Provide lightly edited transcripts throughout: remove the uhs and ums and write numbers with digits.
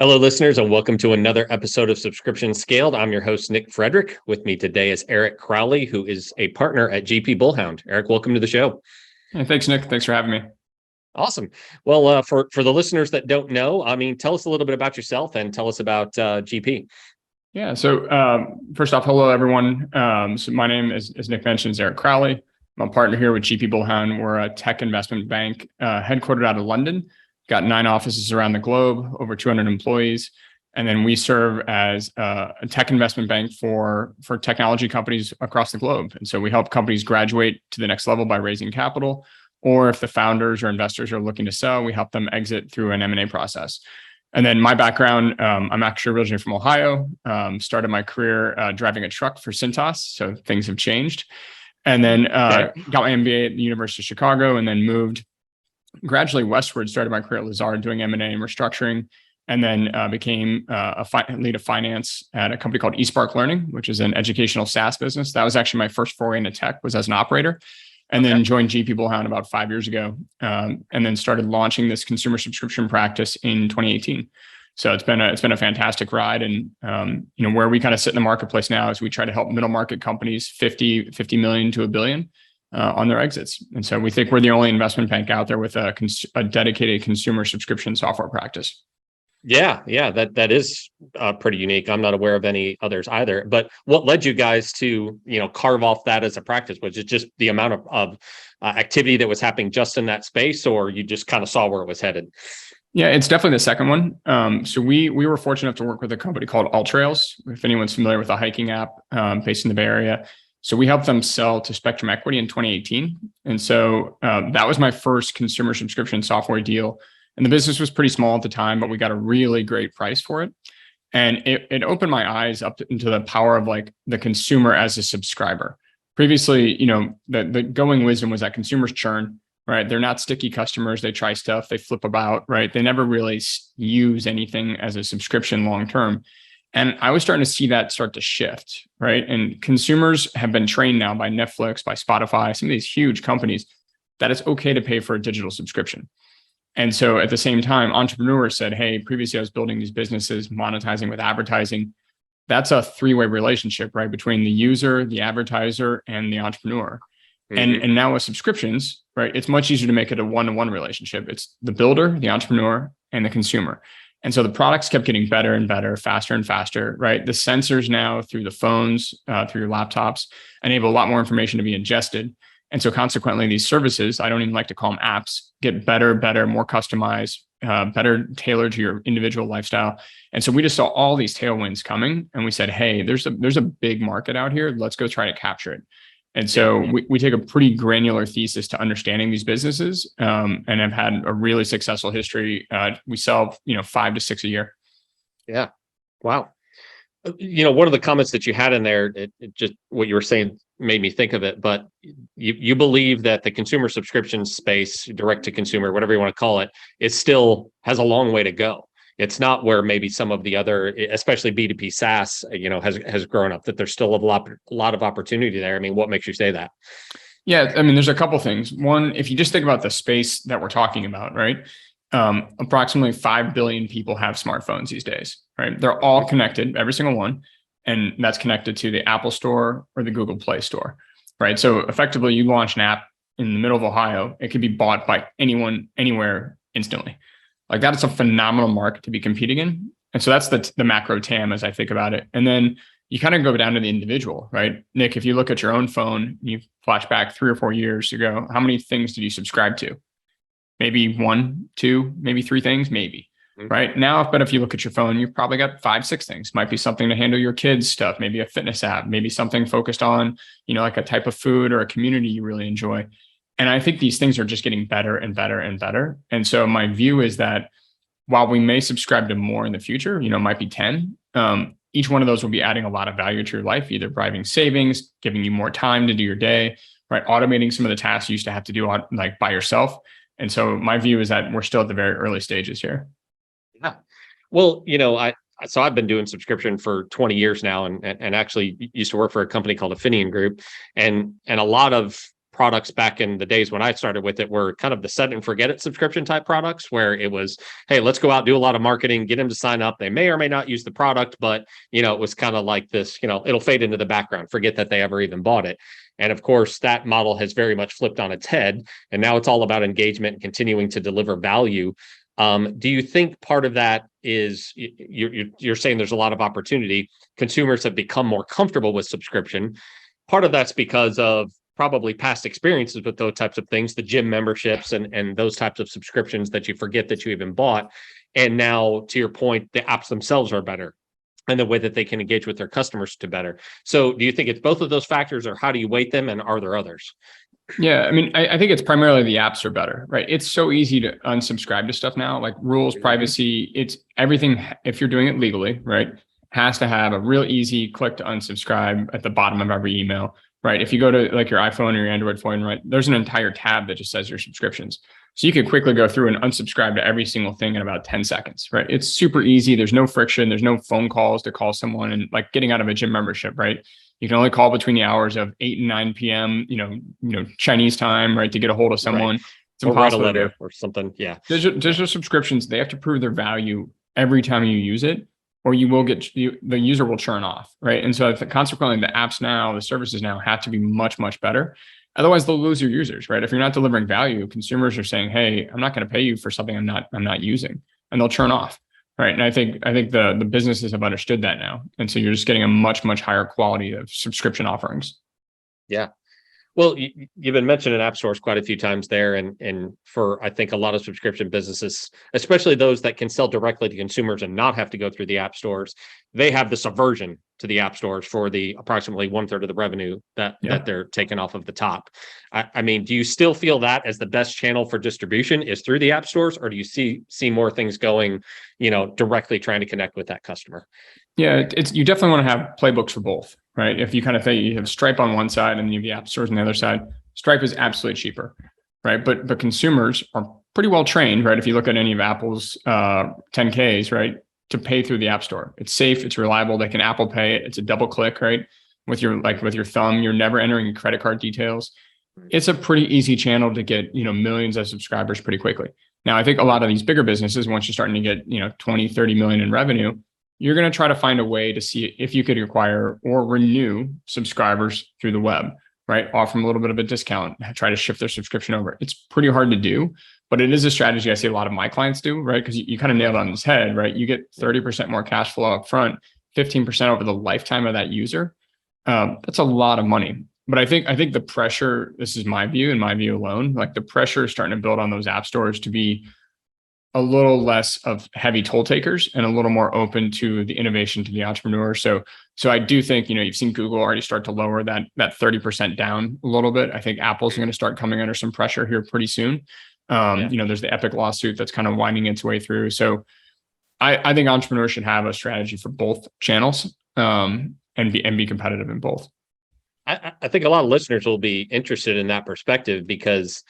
Hello, listeners, and welcome to another episode of Subscription Scaled. I'm your host, Nick Frederick. With me today is Eric Crowley, who is a partner at GP Bullhound. Eric, welcome to the show. Hey, thanks, Nick. Thanks for having me. Awesome. Well, for the listeners that don't know, tell us a little bit about yourself and tell us about GP. Yeah. So first off, hello, everyone. So my name as Nick mentioned, is Eric Crowley. I'm a partner here with GP Bullhound. We're a tech investment bank headquartered out of London. Got 9 offices around the globe, over 200 employees. And then we serve as a tech investment bank for technology companies across the globe. And so we help companies graduate to the next level by raising capital, or if the founders or investors are looking to sell, we help them exit through an M&A process. And then my background, I'm actually originally from Ohio, started my career driving a truck for Cintas, so things have changed. And then got my MBA at the University of Chicago, and then moved gradually westward, started my career at Lazard doing M&A and restructuring, and then became a lead of finance at a company called eSpark Learning, which is an educational SaaS business. That was actually my first foray into tech, was as an operator. And then joined GP Bullhound about 5 years ago, and then started launching this consumer subscription practice in 2018. So it's been a fantastic ride, and where we kind of sit in the marketplace now is we try to help middle market companies 50 million to $1 billion on their exits. And so we think we're the only investment bank out there with a dedicated consumer subscription software practice. Yeah, that is pretty unique. I'm not aware of any others either. But what led you guys to, carve off that as a practice? Was it just the amount of activity that was happening just in that space, or you just kind of saw where it was headed? Yeah, it's definitely the second one. So we were fortunate enough to work with a company called AllTrails, if anyone's familiar with a hiking app based in the Bay Area. So we helped them sell to Spectrum Equity in 2018. And so that was my first consumer subscription software deal. And the business was pretty small at the time, but we got a really great price for it. And it opened my eyes up into the power of like the consumer as a subscriber. Previously, the going wisdom was that consumers churn, right? They're not sticky customers. They try stuff, they flip about, right? They never really use anything as a subscription long-term. And I was starting to see that start to shift, right? And consumers have been trained now by Netflix, by Spotify, some of these huge companies, that it's okay to pay for a digital subscription. And so at the same time, entrepreneurs said, hey, previously I was building these businesses, monetizing with advertising. That's a 3-way relationship, right? Between the user, the advertiser, and the entrepreneur. Mm-hmm. And now with subscriptions, right? It's much easier to make it a one-to-one relationship. It's the builder, the entrepreneur, and the consumer. And so the products kept getting better and better, faster and faster, right? The sensors now through the phones, through your laptops, enable a lot more information to be ingested. And so consequently, these services, I don't even like to call them apps, get better, more customized, better tailored to your individual lifestyle. And so we just saw all these tailwinds coming, and we said, hey, there's a big market out here. Let's go try to capture it. And so we take a pretty granular thesis to understanding these businesses, and have had a really successful history. We sell, 5 to 6 a year. Yeah. Wow. One of the comments that you had in there, it just what you were saying made me think of it, but you believe that the consumer subscription space, direct to consumer, whatever you want to call it, still has a long way to go. It's not where maybe some of the other, especially B2B SaaS, has grown up, that there's still a lot of opportunity there. I mean, what makes you say that? Yeah, I mean, there's a couple things. One, if you just think about the space that we're talking about, right? Approximately 5 billion people have smartphones these days, right? They're all connected, every single one. And that's connected to the Apple Store or the Google Play Store, right? So effectively, you launch an app in the middle of Ohio, it could be bought by anyone, anywhere, instantly. Like that is a phenomenal market to be competing in. And so that's the macro TAM as I think about it. And then you kind of go down to the individual, right? Nick, if you look at your own phone, you flash back 3 or 4 years ago, how many things did you subscribe to? Maybe 1, 2, maybe 3 things, maybe. Right now, but if you look at your phone, you've probably got 5, 6 things. Might be something to handle your kids' stuff, maybe a fitness app, maybe something focused on, like a type of food or a community you really enjoy. And I think these things are just getting better and better and better. And so my view is that while we may subscribe to more in the future, it might be 10, each one of those will be adding a lot of value to your life, either driving savings, giving you more time to do your day, right? Automating some of the tasks you used to have to do on like by yourself. And so my view is that we're still at the very early stages here. Yeah. Well, I've been doing subscription for 20 years now, and actually used to work for a company called Affinion Group, and a lot of products back in the days when I started with it were kind of the set and forget it subscription type products, where it was, hey, let's go out, do a lot of marketing, get them to sign up. They may or may not use the product, but it was kind of like this, it'll fade into the background, forget that they ever even bought it. And of course, that model has very much flipped on its head. And now it's all about engagement and continuing to deliver value. Do you think part of that is you're saying there's a lot of opportunity? Consumers have become more comfortable with subscription. Part of that's because of probably past experiences with those types of things, the gym memberships and those types of subscriptions that you forget that you even bought. And now, to your point, the apps themselves are better, and the way that they can engage with their customers to better. So do you think it's both of those factors, or how do you weight them? And are there others? Yeah, I mean, I think it's primarily the apps are better, right? It's so easy to unsubscribe to stuff now, like rules, privacy, it's everything. If you're doing it legally, right, has to have a real easy click to unsubscribe at the bottom of every email, right? If you go to like your iPhone or your Android phone, right, there's an entire tab that just says your subscriptions. So you can quickly go through and unsubscribe to every single thing in about 10 seconds, right? It's super easy. There's no friction. There's no phone calls to call someone, and like getting out of a gym membership, right? You can only call between the hours of 8 and 9 p.m., Chinese time, right? To get a hold of someone. Right. It's impossible or write a letter to do. or something. Yeah. Digital subscriptions, they have to prove their value every time you use it, or you will get, the user will churn off, right? And so consequently, the apps now, the services now have to be much, much better. Otherwise, they'll lose your users, right? If you're not delivering value, consumers are saying, hey, I'm not going to pay you for something I'm not using, and they'll churn off. Right. And I think the businesses have understood that now. And so you're just getting a much, much higher quality of subscription offerings. Yeah. Well, you've been mentioning app stores quite a few times there. And for, I think, a lot of subscription businesses, especially those that can sell directly to consumers and not have to go through the app stores, they have this aversion to the app stores for the approximately 1/3 of the revenue that they're taking off of the top. I mean, do you still feel that as the best channel for distribution is through the app stores, or do you see more things going, directly trying to connect with that customer? Yeah, you definitely want to have playbooks for both, right? If you kind of think you have Stripe on one side and you have the app stores on the other side, Stripe is absolutely cheaper, right? But consumers are pretty well trained, right? If you look at any of Apple's 10Ks, right, to pay through the app store, it's safe, it's reliable. They can Apple Pay it. It's a double click, right? With your thumb, you're never entering your credit card details. It's a pretty easy channel to get, millions of subscribers pretty quickly. Now, I think a lot of these bigger businesses, once you're starting to get, 20, 30 million in revenue, you're going to try to find a way to see if you could acquire or renew subscribers through the web, right? Offer them a little bit of a discount, try to shift their subscription over. It's pretty hard to do, but it is a strategy I see a lot of my clients do, right? Because you kind of nailed it on his head, right? You get 30% more cash flow up front, 15% over the lifetime of that user. That's a lot of money. But I think the pressure, this is my view and my view alone, like the pressure is starting to build on those app stores to be a little less of heavy toll takers and a little more open to the innovation to the entrepreneur. So I do think, you've seen Google already start to lower that 30% down a little bit. I think Apple's going to start coming under some pressure here pretty soon. There's the Epic lawsuit that's kind of winding its way through. So I think entrepreneurs should have a strategy for both channels and be competitive in both. I think a lot of listeners will be interested in that perspective because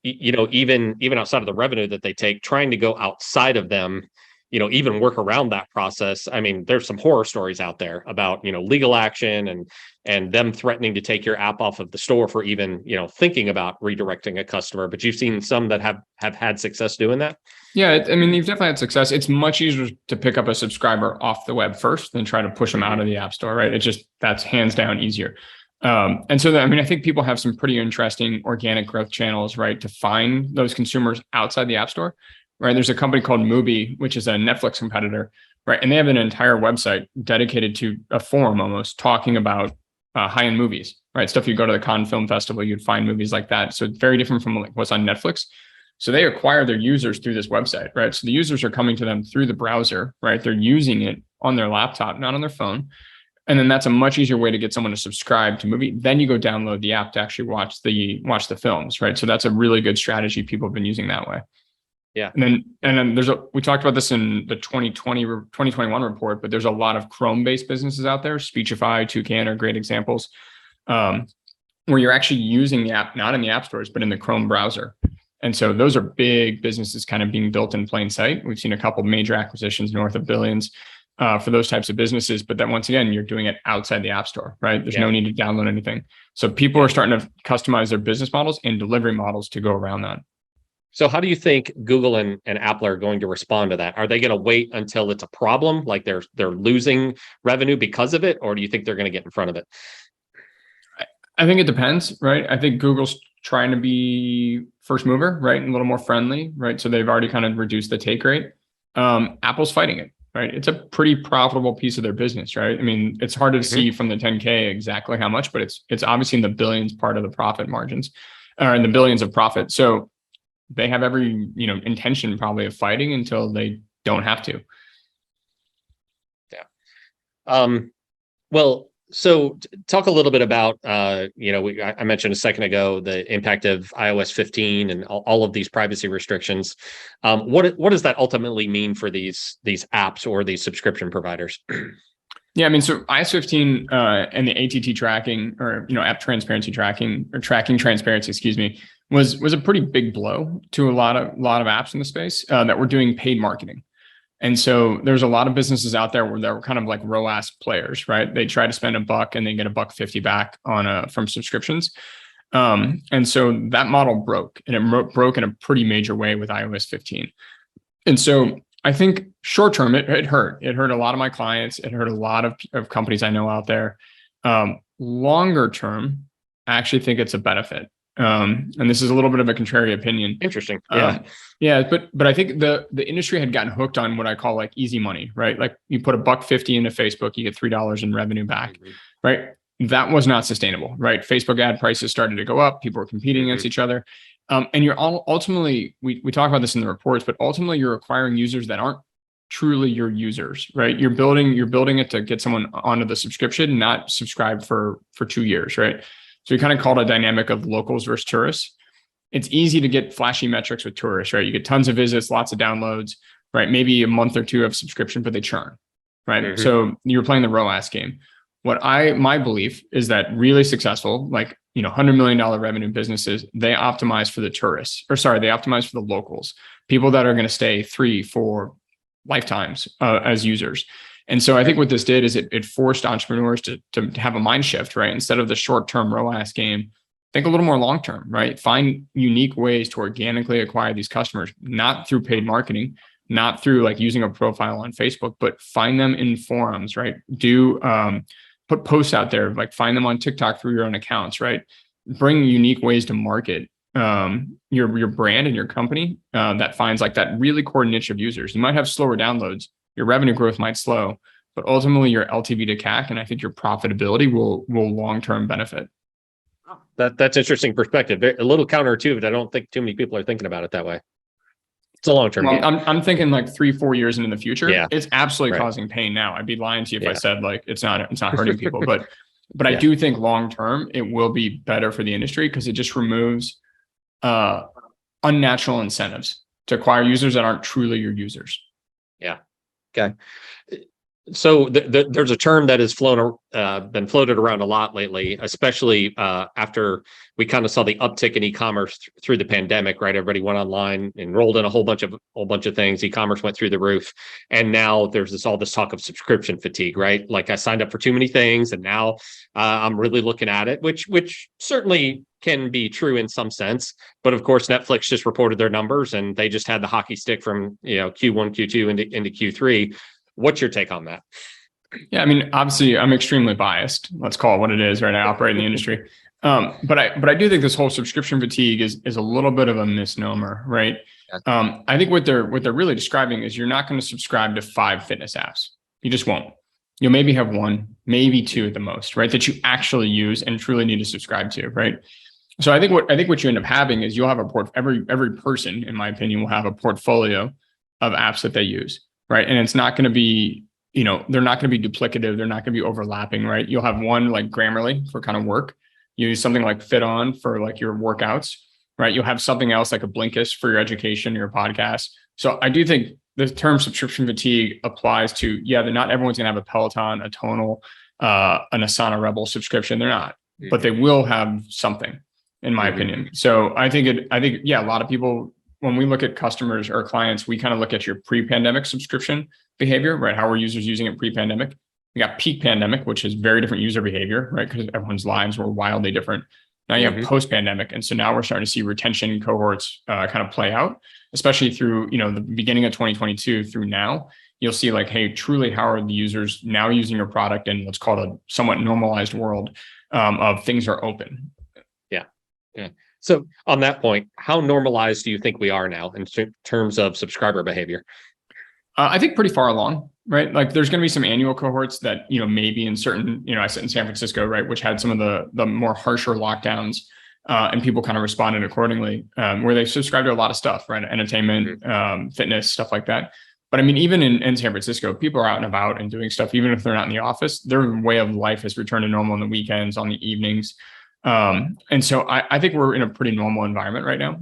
even outside of the revenue that they take, trying to go outside of them, even work around that process. I mean, there's some horror stories out there about, legal action and them threatening to take your app off of the store for even, thinking about redirecting a customer. But you've seen some that have had success doing that. Yeah. I mean, you've definitely had success. It's much easier to pick up a subscriber off the web first than try to push them out of the app store, right? That's hands down easier. And so I think people have some pretty interesting organic growth channels, right, to find those consumers outside the app store, right? There's a company called Mubi, which is a Netflix competitor, right? And they have an entire website dedicated to a forum almost talking about high-end movies, right? Stuff you go to the Cannes Film Festival, you'd find movies like that. So it's very different from like what's on Netflix. So they acquire their users through this website, right? So the users are coming to them through the browser, right? They're using it on their laptop, not on their phone. And then that's a much easier way to get someone to subscribe to Mubi. Then you go download the app to actually watch the films, right? So that's a really good strategy people have been using that way. Yeah. And then we talked about this in the 2021 report, but there's a lot of Chrome-based businesses out there. Speechify, Toucan are great examples, where you're actually using the app, not in the app stores, but in the Chrome browser. And so those are big businesses kind of being built in plain sight. We've seen a couple of major acquisitions north of billions. for those types of businesses. But then once again, you're doing it outside the App Store, right? There's no need to download anything. So people are starting to customize their business models and delivery models to go around that. So how do you think Google and Apple are going to respond to that? Are they going to wait until it's a problem, like they're losing revenue because of it, or do you think they're going to get in front of it? I think it depends, right? I think Google's trying to be first mover, right? And a little more friendly, right? So they've already kind of reduced the take rate. Apple's fighting it, right? It's a pretty profitable piece of their business, right? I mean, it's hard to see from the 10K exactly how much, but it's obviously in the billions part of the profit margins, or in the billions of profit. So they have every, intention probably of fighting until they don't have to. Yeah. Well, so talk a little bit about, I mentioned a second ago, the impact of iOS 15 and all of these privacy restrictions. What does that ultimately mean for these apps or these subscription providers? Yeah, I mean, so iOS 15 and the ATT tracking, or app transparency tracking, or tracking transparency, excuse me, was a pretty big blow to a lot of apps in the space that were doing paid marketing. And so there's a lot of businesses out there where they're kind of like ROAS players, right? They try to spend $1 and they get $1.50 back from subscriptions. And so that model broke, and it broke in a pretty major way with iOS 15. And so I think short term, it hurt. It hurt a lot of my clients. It hurt a lot of companies I know out there. Longer term, I actually think it's a benefit. And this is a little bit of a contrary opinion. Interesting. Yeah. But I think the industry had gotten hooked on what I call like easy money, right? Like you put $1.50 into Facebook, you get $3 in revenue back, right? That was not sustainable, right? Facebook ad prices started to go up. People were competing against each other. And you're ultimately, we talk about this in the reports, but ultimately you're acquiring users that aren't truly your users, right? You're building it to get someone onto the subscription, not subscribe for 2 years, right? So we kind of call it a dynamic of locals versus tourists. It's easy to get flashy metrics with tourists, right? You get tons of visits, lots of downloads, right? Maybe a month or two of subscription, but they churn, right? So you're playing the ROAS game. My belief is that really successful, like, $100 million revenue businesses, they optimize for the tourists, they optimize for the locals, people that are going to stay 3-4 lifetimes as users. And so I think what this did is it forced entrepreneurs to have a mind shift, right? Instead of the short-term ROAS game, think a little more long-term, right? Find unique ways to organically acquire these customers, not through paid marketing, not through like using a profile on Facebook, but find them in forums, right? Put posts out there, like find them on TikTok through your own accounts, right? Bring unique ways to market your brand and your company that finds like that really core niche of users. You might have slower downloads, your revenue growth might slow, but ultimately your LTV to CAC and I think your profitability will long-term benefit. That's interesting perspective. A little counterintuitive. I don't think too many people are thinking about it that way. It's a long-term game. I'm thinking like 3-4 years into the future. Yeah. It's absolutely causing pain now. I'd be lying to you if I said like it's not hurting people, but I do think long-term it will be better for the industry because it just removes unnatural incentives to acquire users that aren't truly your users. Yeah. Okay. So there's a term that has been floated around a lot lately, especially after we kind of saw the uptick in e-commerce through the pandemic, right? Everybody went online, enrolled in a whole bunch of things. E-commerce went through the roof, and now there's all this talk of subscription fatigue, right? Like I signed up for too many things, and now I'm really looking at it, which certainly can be true in some sense, but of course Netflix just reported their numbers, and they just had the hockey stick from Q1, Q2 into Q3. What's your take on that? Yeah, I mean, obviously, I'm extremely biased. Let's call it what it is, right? I operate in the industry, but I do think this whole subscription fatigue is a little bit of a misnomer, right? I think what they're really describing is you're not going to subscribe to 5 fitness apps. You just won't. You'll maybe have 1, maybe 2 at the most, right? That you actually use and truly need to subscribe to, right? So I think what you end up having is you'll have every person, in my opinion, will have a portfolio of apps that they use. Right. And it's not going to be, they're not going to be duplicative. They're not going to be overlapping. Right. You'll have one like Grammarly for kind of work. You use something like Fit On for like your workouts. Right. You'll have something else like a Blinkist for your education, your podcast. So I do think the term subscription fatigue applies to, not everyone's going to have a Peloton, a Tonal, an Asana Rebel subscription. They're not, but they will have something, in my opinion. So I think a lot of people when we look at customers or clients, we kind of look at your pre-pandemic subscription behavior, right? How were users using it pre-pandemic? We got peak pandemic, which is very different user behavior, right? Because everyone's lives were wildly different. Now you have post-pandemic. And so now we're starting to see retention cohorts kind of play out, especially through, the beginning of 2022 through now. You'll see like, hey, truly, how are the users now using your product in what's called a somewhat normalized world of things are open. Yeah. So on that point, how normalized do you think we are now in terms of subscriber behavior? I think pretty far along, right? Like there's going to be some annual cohorts that, maybe in certain, I sit in San Francisco, right, which had some of the more harsher lockdowns and people kind of responded accordingly, where they subscribe to a lot of stuff, right? Entertainment, fitness, stuff like that. But I mean, even in San Francisco, people are out and about and doing stuff, even if they're not in the office, their way of life has returned to normal on the weekends, on the evenings. And so I think we're in a pretty normal environment right now.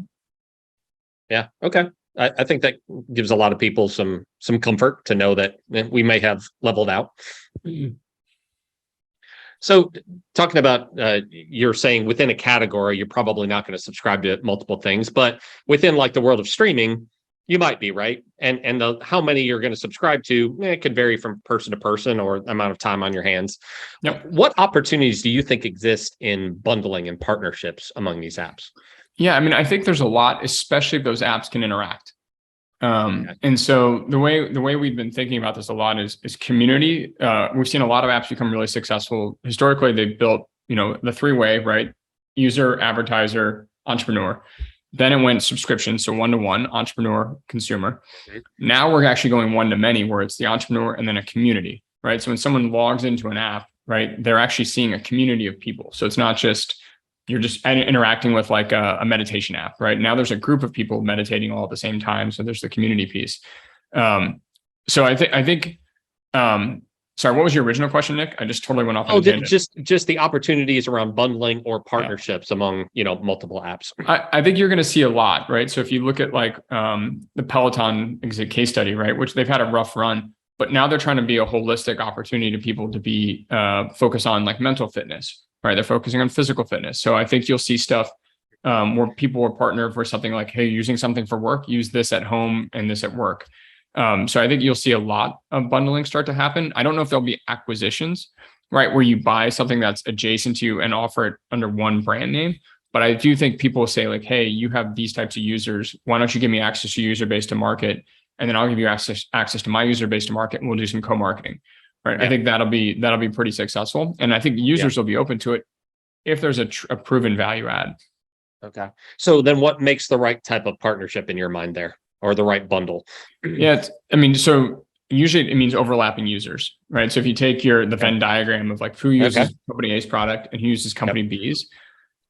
Yeah. Okay. I think that gives a lot of people some comfort to know that we may have leveled out. So talking about, you're saying within a category, you're probably not going to subscribe to multiple things, but within like the world of streaming, you might be, right? And how many you're going to subscribe to, it could vary from person to person or amount of time on your hands. Yep. What opportunities do you think exist in bundling and partnerships among these apps? Yeah, I mean, I think there's a lot, especially if those apps can interact. And so the way we've been thinking about this a lot is community. We've seen a lot of apps become really successful. Historically, they've built, the three-way, right? User, advertiser, entrepreneur. Then it went subscription, so one-to-one, entrepreneur, consumer. Now we're actually going one-to-many, where it's the entrepreneur and then a community, right? So when someone logs into an app, right, they're actually seeing a community of people. So it's not just you're just interacting with like a meditation app, right? Now there's a group of people meditating all at the same time. So there's the community piece. So I think. Sorry, what was your original question, Nick? I just totally went off. Just the opportunities around bundling or partnerships among multiple apps. I think you're going to see a lot, right? So if you look at like the Peloton case study, right, which they've had a rough run, but now they're trying to be a holistic opportunity to people to be focus on like mental fitness, right? They're focusing on physical fitness. So I think you'll see stuff where people will partner for something like, hey, using something for work, use this at home and this at work. So I think you'll see a lot of bundling start to happen. I don't know if there'll be acquisitions, right, where you buy something that's adjacent to you and offer it under one brand name. But I do think people will say like, hey, you have these types of users. Why don't you give me access to user base to market? And then I'll give you access to my user base to market and we'll do some co-marketing, right? Yeah. I think that'll be pretty successful. And I think users will be open to it if there's a proven value add. Okay. So then what makes the right type of partnership in your mind there? Or the right bundle? Yeah, so usually it means overlapping users, right? So if you take the Venn diagram of like who uses company A's product and who uses company B's,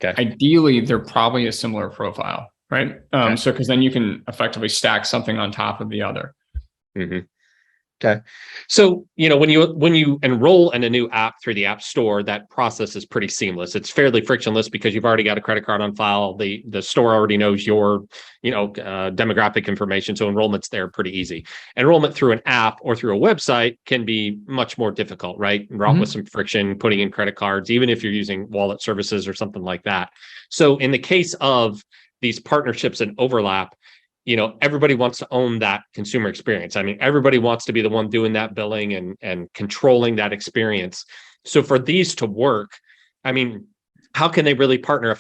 ideally they're probably a similar profile, right? So because then you can effectively stack something on top of the other. Mm-hmm. Okay. So, when you enroll in a new app through the App Store, that process is pretty seamless. It's fairly frictionless because you've already got a credit card on file. The store already knows your, demographic information. So enrollment's there pretty easy. Enrollment through an app or through a website can be much more difficult, right? Wrought with some friction, putting in credit cards, even if you're using wallet services or something like that. So in the case of these partnerships and overlap, everybody wants to own that consumer experience. I mean, everybody wants to be the one doing that billing and controlling that experience. So for these to work, I mean, how can they really partner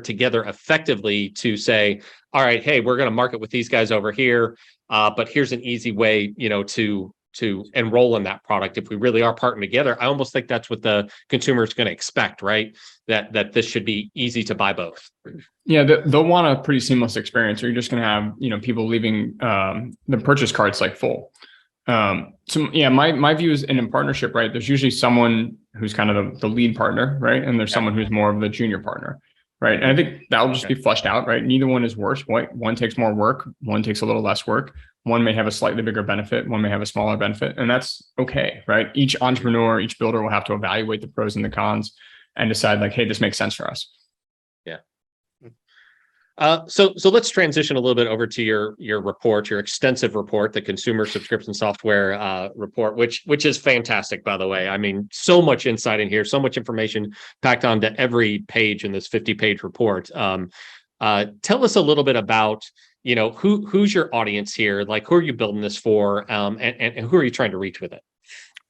together effectively to say, all right, hey, we're going to market with these guys over here, but here's an easy way, to enroll in that product. If we really are partnering together, I almost think that's what the consumer is going to expect, right? That this should be easy to buy both. Yeah, they'll want a pretty seamless experience, or you're just going to have, people leaving the purchase carts like full. So yeah, my view is in partnership, right? There's usually someone who's kind of the lead partner, right? And there's someone who's more of the junior partner, right? And I think that'll just be fleshed out, right? Neither one is worse. One takes more work, one takes a little less work. One may have a slightly bigger benefit, one may have a smaller benefit, and that's okay, right? Each entrepreneur, each builder will have to evaluate the pros and the cons and decide like, hey, this makes sense for us. Yeah. So let's transition a little bit over to your report, your extensive report, the consumer subscription software report, which is fantastic, by the way. I mean, so much insight in here, so much information packed onto every page in this 50-page report. Tell us a little bit about, who's your audience here? Like, who are you building this for? And who are you trying to reach with it?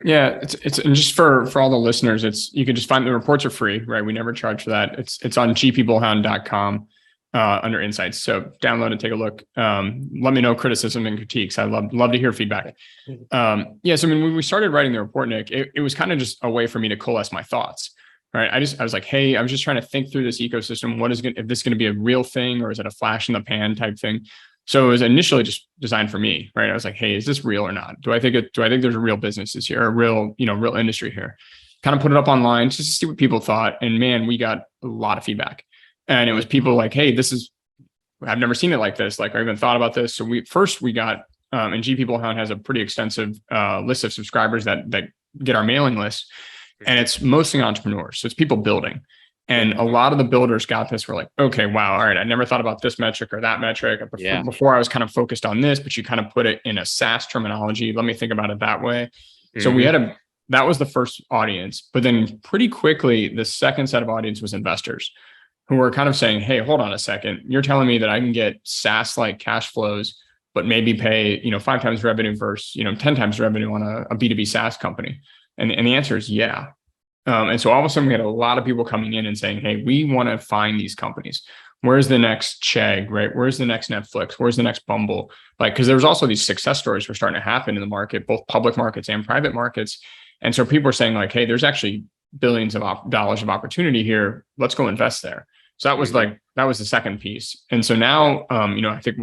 Yeah, it's and just for all the listeners, you can just find the reports are free, right? We never charge for that. It's on gpbullhound.com under insights. So download and take a look. Let me know criticism and critiques. I love to hear feedback. Yeah, so I mean, when we started writing the report, Nick, it was kind of just a way for me to coalesce my thoughts. Right. I was like, hey, I was just trying to think through this ecosystem. If this is going to be a real thing, or is it a flash in the pan type thing? So it was initially just designed for me, right? I was like, hey, is this real or not? Do I think there's a real businesses here, a real industry here? Kind of put it up online just to see what people thought. And man, we got a lot of feedback. And it was people like, hey, I've never seen it like this. Like, I even thought about this. So we got, and GP Bullhound has a pretty extensive list of subscribers that get our mailing list. And it's mostly entrepreneurs. So it's people building. And a lot of the builders got this. We're like, okay, wow. All right. I never thought about this metric or that metric. Before I was kind of focused on this, but you kind of put it in a SaaS terminology. Let me think about it that way. Mm-hmm. So that was the first audience. But then pretty quickly, the second set of audience was investors who were kind of saying, hey, hold on a second. You're telling me that I can get SaaS-like cash flows, but maybe pay, 5 times revenue versus, 10 times revenue on a B2B SaaS company. And the answer is yeah. And so all of a sudden we had a lot of people coming in and saying, hey, we want to find these companies. Where's the next Chegg, right? Where's the next Netflix? Where's the next Bumble? Like, because there was also these success stories were starting to happen in the market, both public markets and private markets. And so people were saying like, hey, there's actually billions of dollars of opportunity here. Let's go invest there. So that was the second piece. And so now, I think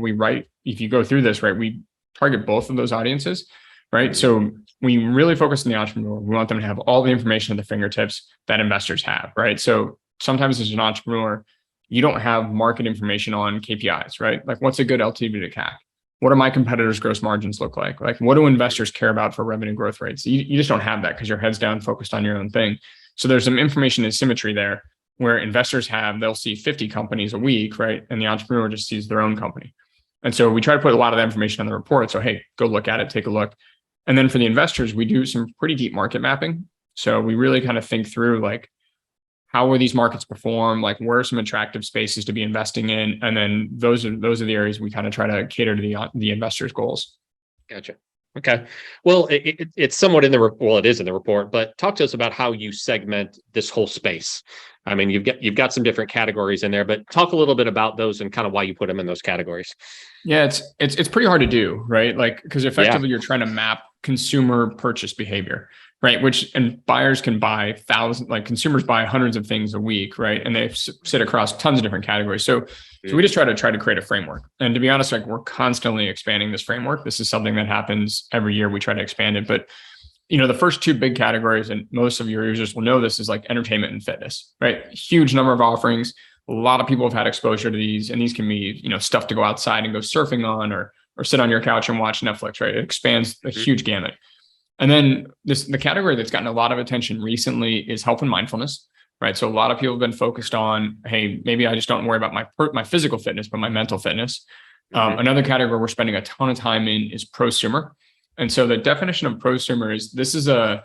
if you go through this, right, we target both of those audiences. Right. So we really focus on the entrepreneur. We want them to have all the information at the fingertips that investors have. Right. So sometimes as an entrepreneur, you don't have market information on KPIs, right? Like, what's a good LTV to CAC? What do my competitors' gross margins look like? Like, what do investors care about for revenue growth rates? You just don't have that because your head's down, focused on your own thing. So there's some information asymmetry there where investors they'll see 50 companies a week, right? And the entrepreneur just sees their own company. And so we try to put a lot of that information on the report. So, hey, go look at it, take a look. And then for the investors, we do some pretty deep market mapping. So we really kind of think through like, how will these markets perform? Like, where are some attractive spaces to be investing in? And then those are the areas we kind of try to cater to the investors' goals. Gotcha. Okay. Well, it's somewhat it is in the report, but talk to us about how you segment this whole space. I mean, you've got some different categories in there, but talk a little bit about those and kind of why you put them in those categories. Yeah, it's pretty hard to do, right? Like, because effectively you're trying to map consumer purchase behavior, right? And buyers can buy consumers buy hundreds of things a week, right? And they sit across tons of different categories. So we just try to create a framework. And to be honest, like, we're constantly expanding this framework. This is something that happens every year. We try to expand it, but the first two big categories, and most of your users will know this, is like entertainment and fitness, right? Huge number of offerings. A lot of people have had exposure to these, and these can be, stuff to go outside and go surfing on, or sit on your couch and watch Netflix, right? It expands a huge gamut. And then the category that's gotten a lot of attention recently is health and mindfulness, right? So a lot of people have been focused on, hey, maybe I just don't worry about my physical fitness, but my mental fitness. Another category we're spending a ton of time in is prosumer. And so the definition of prosumer is this is a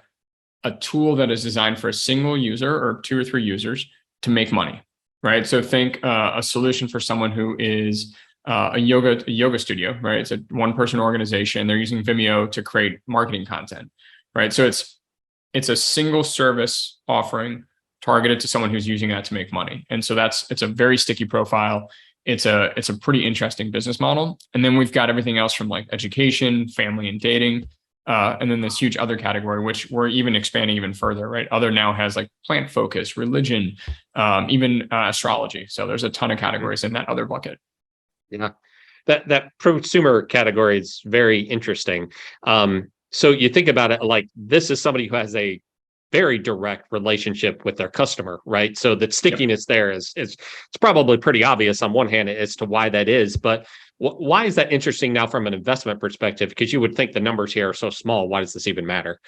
tool that is designed for a single user or 2 or 3 users to make money, right? So think a solution for someone who is a yoga studio, right? It's a one-person organization. They're using Vimeo to create marketing content, right? So it's a single service offering targeted to someone who's using that to make money. And so it's a very sticky profile. It's a pretty interesting business model. And then we've got everything else from like education, family and dating, and then this huge other category, which we're even expanding even further, right? Other now has like plant focus, religion, even astrology. So there's a ton of categories in that other bucket. Yeah, that prosumer category is very interesting. So you think about it like this is somebody who has a very direct relationship with their customer, right? So the stickiness there is it's probably pretty obvious on one hand as to why that is, but why is that interesting now from an investment perspective? Because you would think the numbers here are so small. Why does this even matter?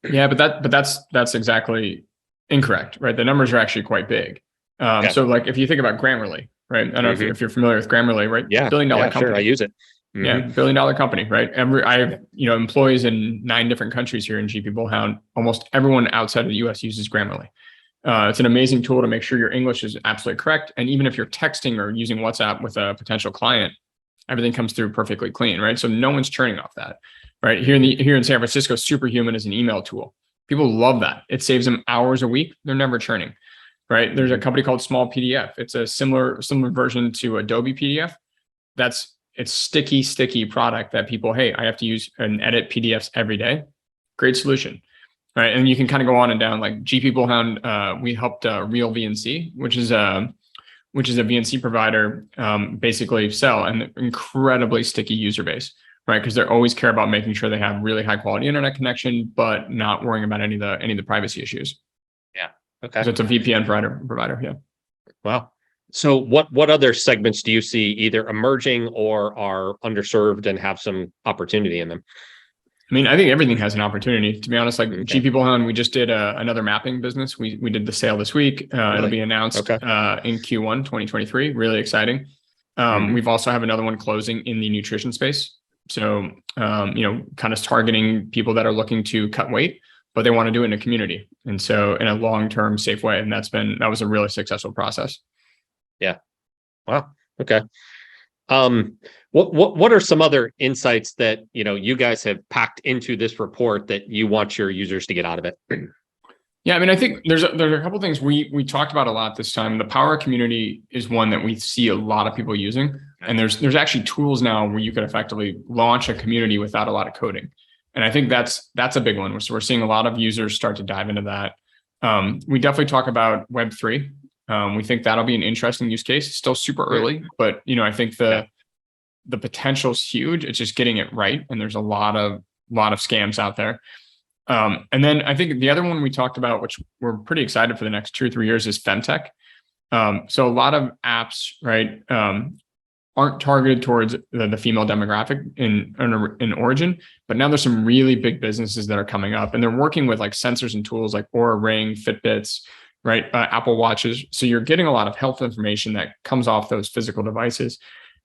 Yeah, but that's exactly incorrect, right? The numbers are actually quite big. So like if you think about Grammarly, right? I don't know if you're familiar with Grammarly, right? Yeah, $1 billion company. Sure, I use it. Yeah, $1 billion company, right? I have employees in 9 different countries here in GP Bullhound. Almost everyone outside of the US uses Grammarly. It's an amazing tool to make sure your English is absolutely correct. And even if you're texting or using WhatsApp with a potential client, everything comes through perfectly clean, right? So no one's churning off that, right? Here in San Francisco, Superhuman is an email tool. People love that. It saves them hours a week. They're never churning, right? There's a company called Small PDF. It's a similar version to Adobe PDF. It's sticky product that people, hey, I have to use and edit PDFs every day. Great solution. Right. And you can kind of go on and down, like GP Bullhound. We helped Real VNC, which is a VNC provider, basically sell an incredibly sticky user base, right? Because they always care about making sure they have really high quality internet connection, but not worrying about any of the privacy issues. Yeah. Okay. So it's a VPN provider. Yeah. Wow. So what other segments do you see either emerging or are underserved and have some opportunity in them? I mean, I think everything has an opportunity, to be honest. Like GP Bullhound, we just did another mapping business. We did the sale this week. It'll be announced in Q1 2023. Really exciting. We've also have another one closing in the nutrition space. So, kind of targeting people that are looking to cut weight, but they want to do it in a community. And so in a long-term safe way. And that was a really successful process. Yeah. Wow. Okay. What are some other insights that, you guys have packed into this report that you want your users to get out of it? Yeah, I mean, I think there's a couple of things we talked about a lot this time. The power community is one that we see a lot of people using, and there's actually tools now where you could effectively launch a community without a lot of coding, and I think that's a big one. So we're seeing a lot of users start to dive into that. We definitely talk about Web3. We think that'll be an interesting use case. It's still super early, but I think the potential is huge. It's just getting it right. And there's a lot of scams out there. And then I think the other one we talked about, which we're pretty excited for the next 2 or 3 years, is femtech. So a lot of apps, right, aren't targeted towards the female demographic in origin, but now there's some really big businesses that are coming up, and they're working with like sensors and tools like Oura Ring, Fitbits, right, Apple Watches. So you're getting a lot of health information that comes off those physical devices.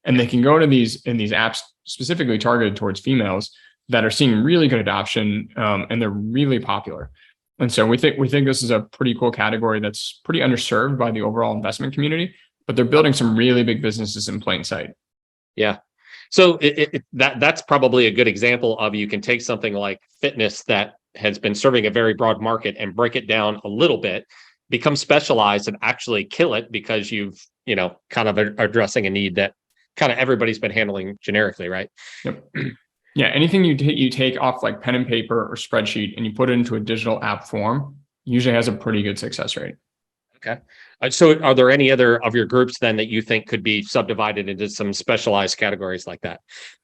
And they can go to these apps specifically targeted towards females that are seeing really good adoption, and they're really popular. And so we think this is a pretty cool category that's pretty underserved by the overall investment community, but they're building some really big businesses in plain sight. Yeah. So that's probably a good example of, you can take something like fitness that has been serving a very broad market and break it down a little bit, become specialized, and actually kill it because you've, kind of addressing a need that kind of everybody's been handling generically, right? Yep. Yeah. Anything you take off like pen and paper or spreadsheet and you put it into a digital app form usually has a pretty good success rate. Okay. So are there any other of your groups then that you think could be subdivided into some specialized categories like that?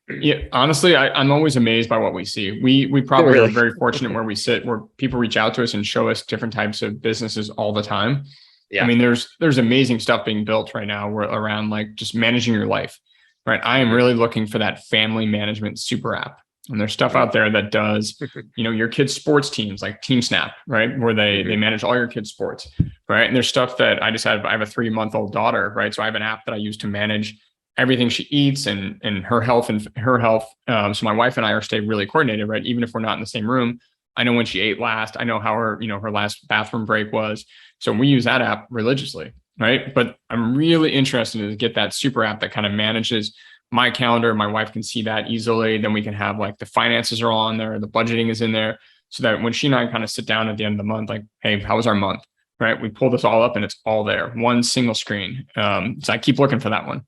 Yeah, honestly, I'm always amazed by what we see. We probably are very fortunate where we sit, where people reach out to us and show us different types of businesses all the time. Yeah. I mean, there's amazing stuff being built right now around like just managing your life, right? I am really looking for that family management super app. And there's stuff out there that does, your kids' sports teams like Team Snap, right? Where they manage all your kids' sports, right? And there's stuff that I have a 3-month-old daughter, right? So I have an app that I use to manage everything she eats and her health. So my wife and I stay really coordinated, right? Even if we're not in the same room, I know when she ate last, I know how her last bathroom break was. So we use that app religiously, right? But I'm really interested to get that super app that kind of manages my calendar. My wife can see that easily. Then we can have like the finances are on there, the budgeting is in there, so that when she and I kind of sit down at the end of the month, like, hey, how was our month? Right? We pull this all up and it's all there, one single screen. So I keep looking for that one.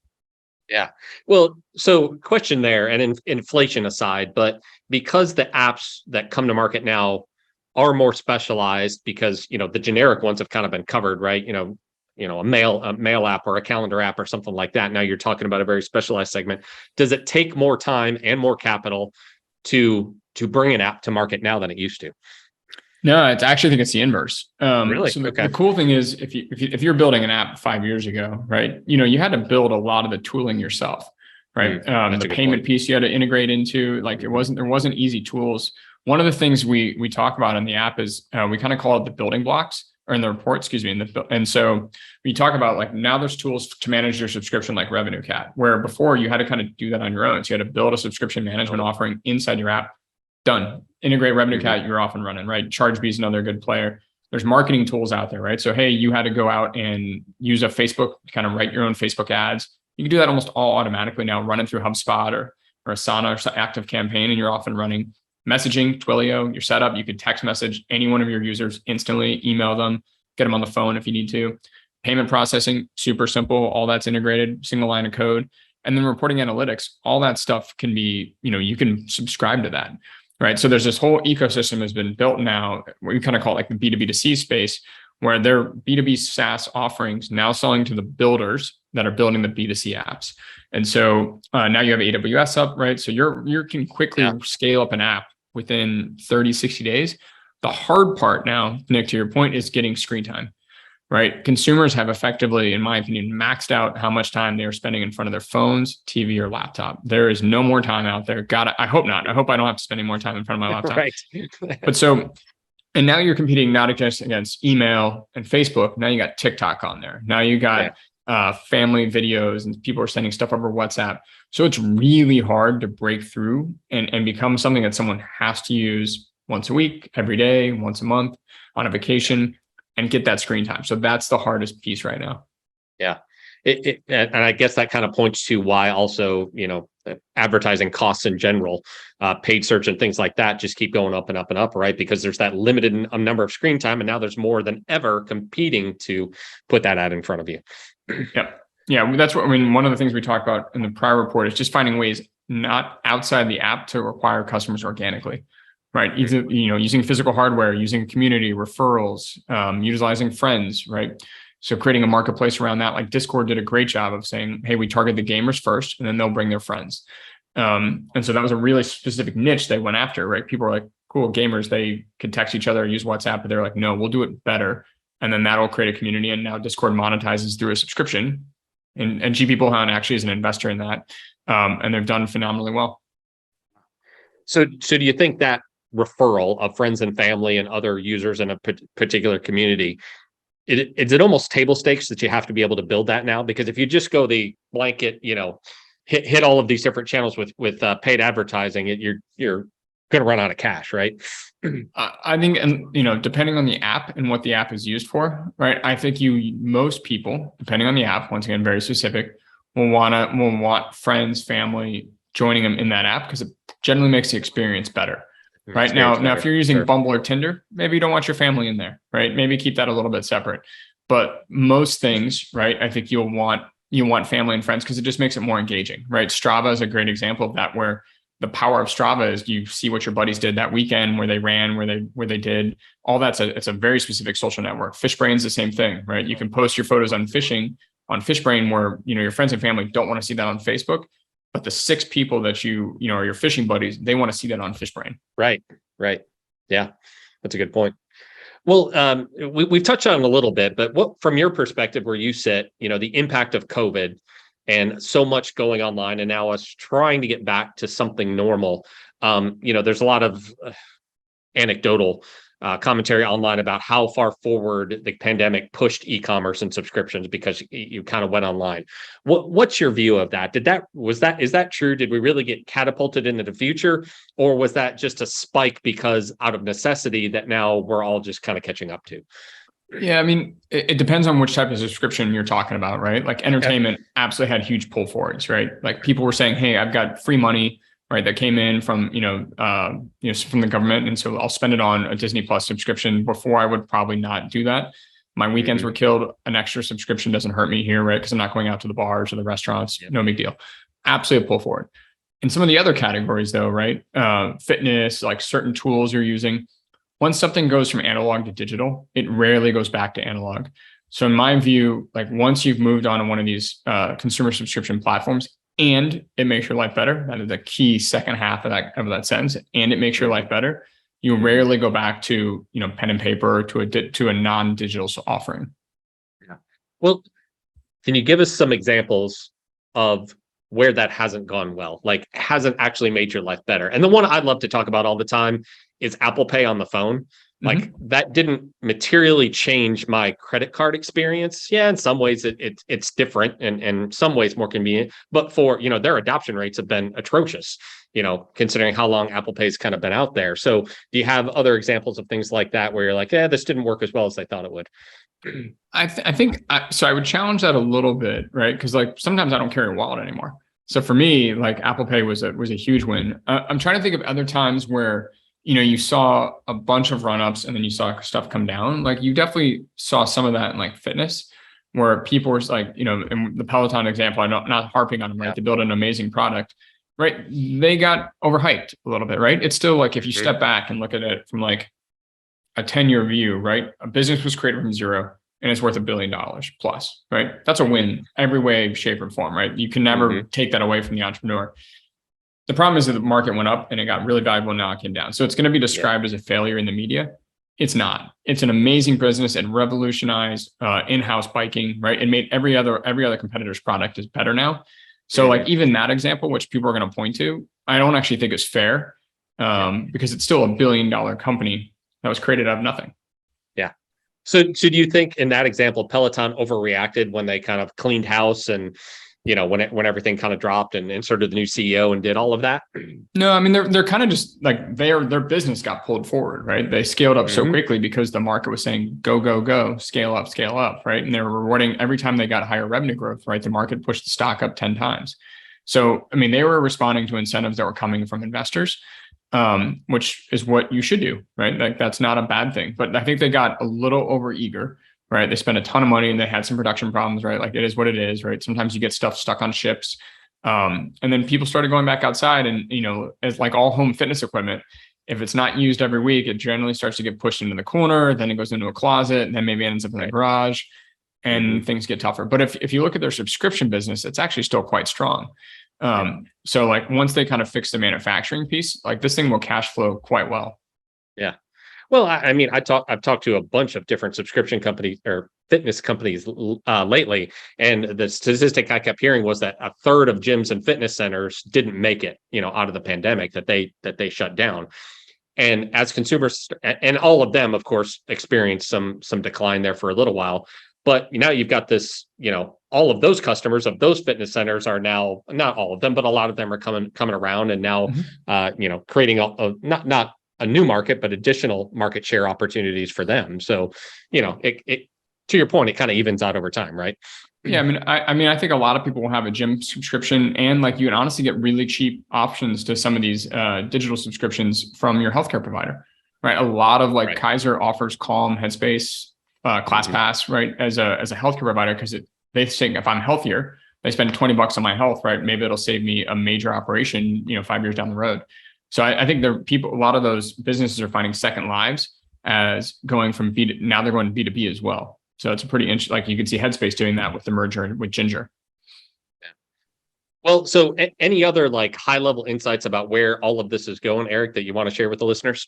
Yeah. Well, so question there, and inflation aside, but because the apps that come to market now are more specialized, because the generic ones have kind of been covered, right? A mail app or a calendar app or something like that. Now you're talking about a very specialized segment. Does it take more time and more capital to bring an app to market now than it used to? No, I actually think it's the inverse. Really? So the cool thing is, if you're building an app 5 years ago, right? You had to build a lot of the tooling yourself, right? The payment piece you had to integrate into, like there wasn't easy tools. One of the things we talk about in the app is we kind of call it the building blocks, or in the report, excuse me. And so we talk about like now there's tools to manage your subscription like Revenue Cat, where before you had to kind of do that on your own. So you had to build a subscription management offering inside your app. Done. Integrate Revenue Cat, you're off and running, right? ChargeBee is another good player. There's marketing tools out there, right? So, hey, you had to go out and use a Facebook, kind of write your own Facebook ads. You can do that almost all automatically now, running through HubSpot or Asana or Active Campaign, and you're off and running. Messaging, Twilio, you're set up. You can text message any one of your users instantly, email them, get them on the phone if you need to. Payment processing, super simple. All that's integrated, single line of code. And then reporting analytics, all that stuff can be, you can subscribe to that, right? So there's this whole ecosystem has been built now. We kind of call it like the B2B2C space, where they're B2B SaaS offerings now selling to the builders that are building the B2C apps. And so now you have AWS up, right? So you can quickly scale up an app within 30, 60 days. The hard part now, Nick, to your point, is getting screen time, right? Consumers have effectively, in my opinion, maxed out how much time they are spending in front of their phones, TV, or laptop. There is no more time out there. I hope not. I hope I don't have to spend any more time in front of my laptop. Right. But so, and now you're competing not just against email and Facebook. Now you got TikTok on there. Now you got family videos and people are sending stuff over WhatsApp. So it's really hard to break through and become something that someone has to use once a week, every day, once a month, on a vacation, and get that screen time. So that's the hardest piece right now. Yeah. And I guess that kind of points to why also, advertising costs in general, paid search and things like that just keep going up and up and up, right? Because there's that limited number of screen time, and now there's more than ever competing to put that ad in front of you. Yeah. That's what, one of the things we talked about in the prior report is just finding ways not outside the app to acquire customers organically, right? Either, using physical hardware, using community referrals, utilizing friends, right? So creating a marketplace around that, like Discord did a great job of saying, hey, we target the gamers first, and then they'll bring their friends. And so that was a really specific niche they went after, right? People are like, cool, gamers, they could text each other, use WhatsApp, but they're like, no, we'll do it better. And then that'll create a community. And now Discord monetizes through a subscription. And GP Bullhound actually is an investor in that. And they've done phenomenally well. So do you think that referral of friends and family and other users in a particular community, is it almost table stakes that you have to be able to build that now? Because if you just go the blanket, hit all of these different channels with paid advertising, you're going to run out of cash, right? I think, and depending on the app and what the app is used for, right? I think most people, depending on the app, once again, very specific, will want friends, family joining them in that app because it generally makes the experience better. Right now, if you're using Bumble or Tinder, maybe you don't want your family in there, right? Maybe keep that a little bit separate. But most things, right? I think you want family and friends because it just makes it more engaging, right? Strava is a great example of that, where the power of Strava is you see what your buddies did that weekend, where they ran, where they did all that. It's a very specific social network. Fishbrain's the same thing, right? You can post your photos on fishing on Fishbrain, where your friends and family don't want to see that on Facebook. But the 6 people that are your fishing buddies, they want to see that on Fishbrain. Right. Yeah, that's a good point. Well, we've touched on it a little bit, but what, from your perspective, where you sit, the impact of COVID and so much going online, and now us trying to get back to something normal. There's a lot of anecdotal commentary online about how far forward the pandemic pushed e-commerce and subscriptions because you kind of went online. What's your view of that? Is that true? Did we really get catapulted into the future, or was that just a spike because out of necessity that now we're all just kind of catching up to? Yeah, it depends on which type of subscription you're talking about, right? Like entertainment absolutely had huge pull forwards, right? Like people were saying, hey, I've got free money, right, that came in from from the government, and so I'll spend it on a Disney Plus subscription. Before, I would probably not do that. My weekends were killed. An extra subscription doesn't hurt me here, right? Because I'm not going out to the bars or the restaurants. No big deal. Absolutely a pull forward. In some of the other categories, though, right, fitness, like certain tools you're using, once something goes from analog to digital, it rarely goes back to analog. So in my view, like once you've moved on to one of these consumer subscription platforms, and it makes your life better, that is the key second half of that sentence, and it makes your life better, you rarely go back to pen and paper, to a non-digital offering. Yeah. Well, can you give us some examples of where that hasn't gone well, like hasn't actually made your life better? And the one I'd love to talk about all the time is Apple Pay on the phone. Like that didn't materially change my credit card experience. Yeah, in some ways it's different and in some ways more convenient. But for their adoption rates have been atrocious. Considering how long Apple Pay's kind of been out there. So do you have other examples of things like that where you're like, yeah, this didn't work as well as they thought it would? I think so. I would challenge that a little bit, right? Because like sometimes I don't carry a wallet anymore. So for me, like Apple Pay was a huge win. I'm trying to think of other times where you saw a bunch of run-ups and then you saw stuff come down. Like you definitely saw some of that in like fitness, where people were like, in the Peloton example, I'm not harping on them, right? Yeah. They built an amazing product, right? They got overhyped a little bit, right? It's still like if you step back and look at it from like a 10-year view, right? A business was created from zero and it's worth $1 billion plus, right? That's a win every way, shape, or form, right? You can never take that away from the entrepreneur. The problem is that the market went up and it got really valuable and now it came down. So it's going to be described as a failure in the media. It's not. It's an amazing business and revolutionized in-house biking, right? It made every other competitor's product is better now. So like even that example, which people are going to point to, I don't actually think is fair because it's still $1 billion company that was created out of nothing. Yeah. So do you think in that example, Peloton overreacted when they kind of cleaned house and when everything kind of dropped and inserted the new CEO and did all of that? No, I mean, they're kind of just like their business got pulled forward, right? They scaled up so quickly because the market was saying, go, go, go, scale up, right? And they were rewarding every time they got higher revenue growth, right? The market pushed the stock up 10 times. So, I mean, they were responding to incentives that were coming from investors, which is what you should do, right? Like that's not a bad thing, but I think they got a little over eager. Right. They spent a ton of money and they had some production problems, right? Like it is what it is, right? Sometimes you get stuff stuck on ships. And then people started going back outside and, it's like all home fitness equipment. If it's not used every week, it generally starts to get pushed into the corner, then it goes into a closet, and then maybe ends up in the garage and things get tougher. But if you look at their subscription business, it's actually still quite strong. So like once they kind of fix the manufacturing piece, like this thing will cash flow quite well. Yeah. Well, I mean, I've talked to a bunch of different subscription companies or fitness companies lately, and the statistic I kept hearing was that a third of gyms and fitness centers didn't make it, out of the pandemic, that they shut down. And as consumers, and all of them, of course, experienced some decline there for a little while. But now you've got this, all of those customers of those fitness centers are now, not all of them, but a lot of them are coming around and now, creating not a new market, but additional market share opportunities for them. So, it to your point, it kind of evens out over time, right? Yeah, I mean, I think a lot of people will have a gym subscription, and like you can honestly get really cheap options to some of these digital subscriptions from your healthcare provider, right? A lot of like Kaiser offers Calm, Headspace, ClassPass, right, as a healthcare provider because they think if I'm healthier, they spend $20 on my health, right? Maybe it'll save me a major operation, 5 years down the road. So I think a lot of those businesses are finding second lives as going from now they're going to B2B as well. So it's a pretty interesting, like you can see Headspace doing that with the merger with Ginger. Yeah. Well, so any other like high level insights about where all of this is going, Eric, that you want to share with the listeners?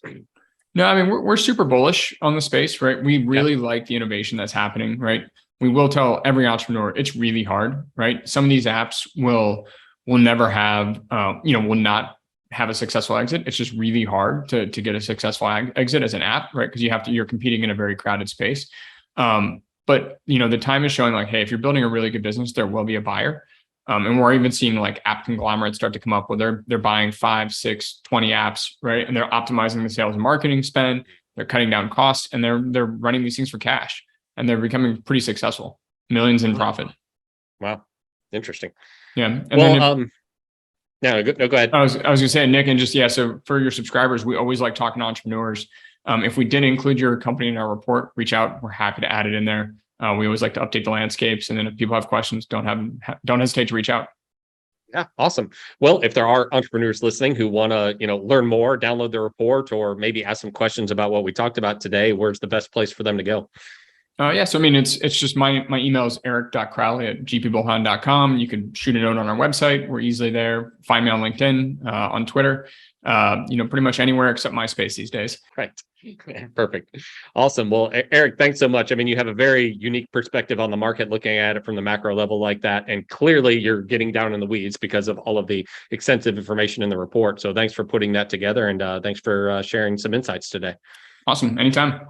No, I mean, we're super bullish on the space, right? We really like the innovation that's happening, right? We will tell every entrepreneur it's really hard, right? Some of these apps will never have, will not have a successful exit. It's just really hard to get a successful exit as an app, right? Because you're competing in a very crowded space. But the time is showing like, hey, if you're building a really good business, there will be a buyer. And we're even seeing like app conglomerates start to come up where they're buying 5, 6, 20 apps, right? And they're optimizing the sales and marketing spend. They're cutting down costs and they're running these things for cash and they're becoming pretty successful, millions in profit. Wow. Interesting. Yeah. And no, go ahead. I was going to say, Nick, and just, so for your subscribers, we always like talking to entrepreneurs. If we didn't include your company in our report, reach out. We're happy to add it in there. We always like to update the landscapes. And then if people have questions, don't hesitate to reach out. Yeah. Awesome. Well, if there are entrepreneurs listening who want to, learn more, download the report, or maybe ask some questions about what we talked about today, where's the best place for them to go? So I mean, it's just my email is eric.crowley@gpbullhound.com. You can shoot a note on our website. We're easily there. Find me on LinkedIn, on Twitter, pretty much anywhere except MySpace these days. Right. Perfect. Awesome. Well, Eric, thanks so much. I mean, you have a very unique perspective on the market, looking at it from the macro level like that. And clearly you're getting down in the weeds because of all of the extensive information in the report. So thanks for putting that together. And thanks for sharing some insights today. Awesome. Anytime.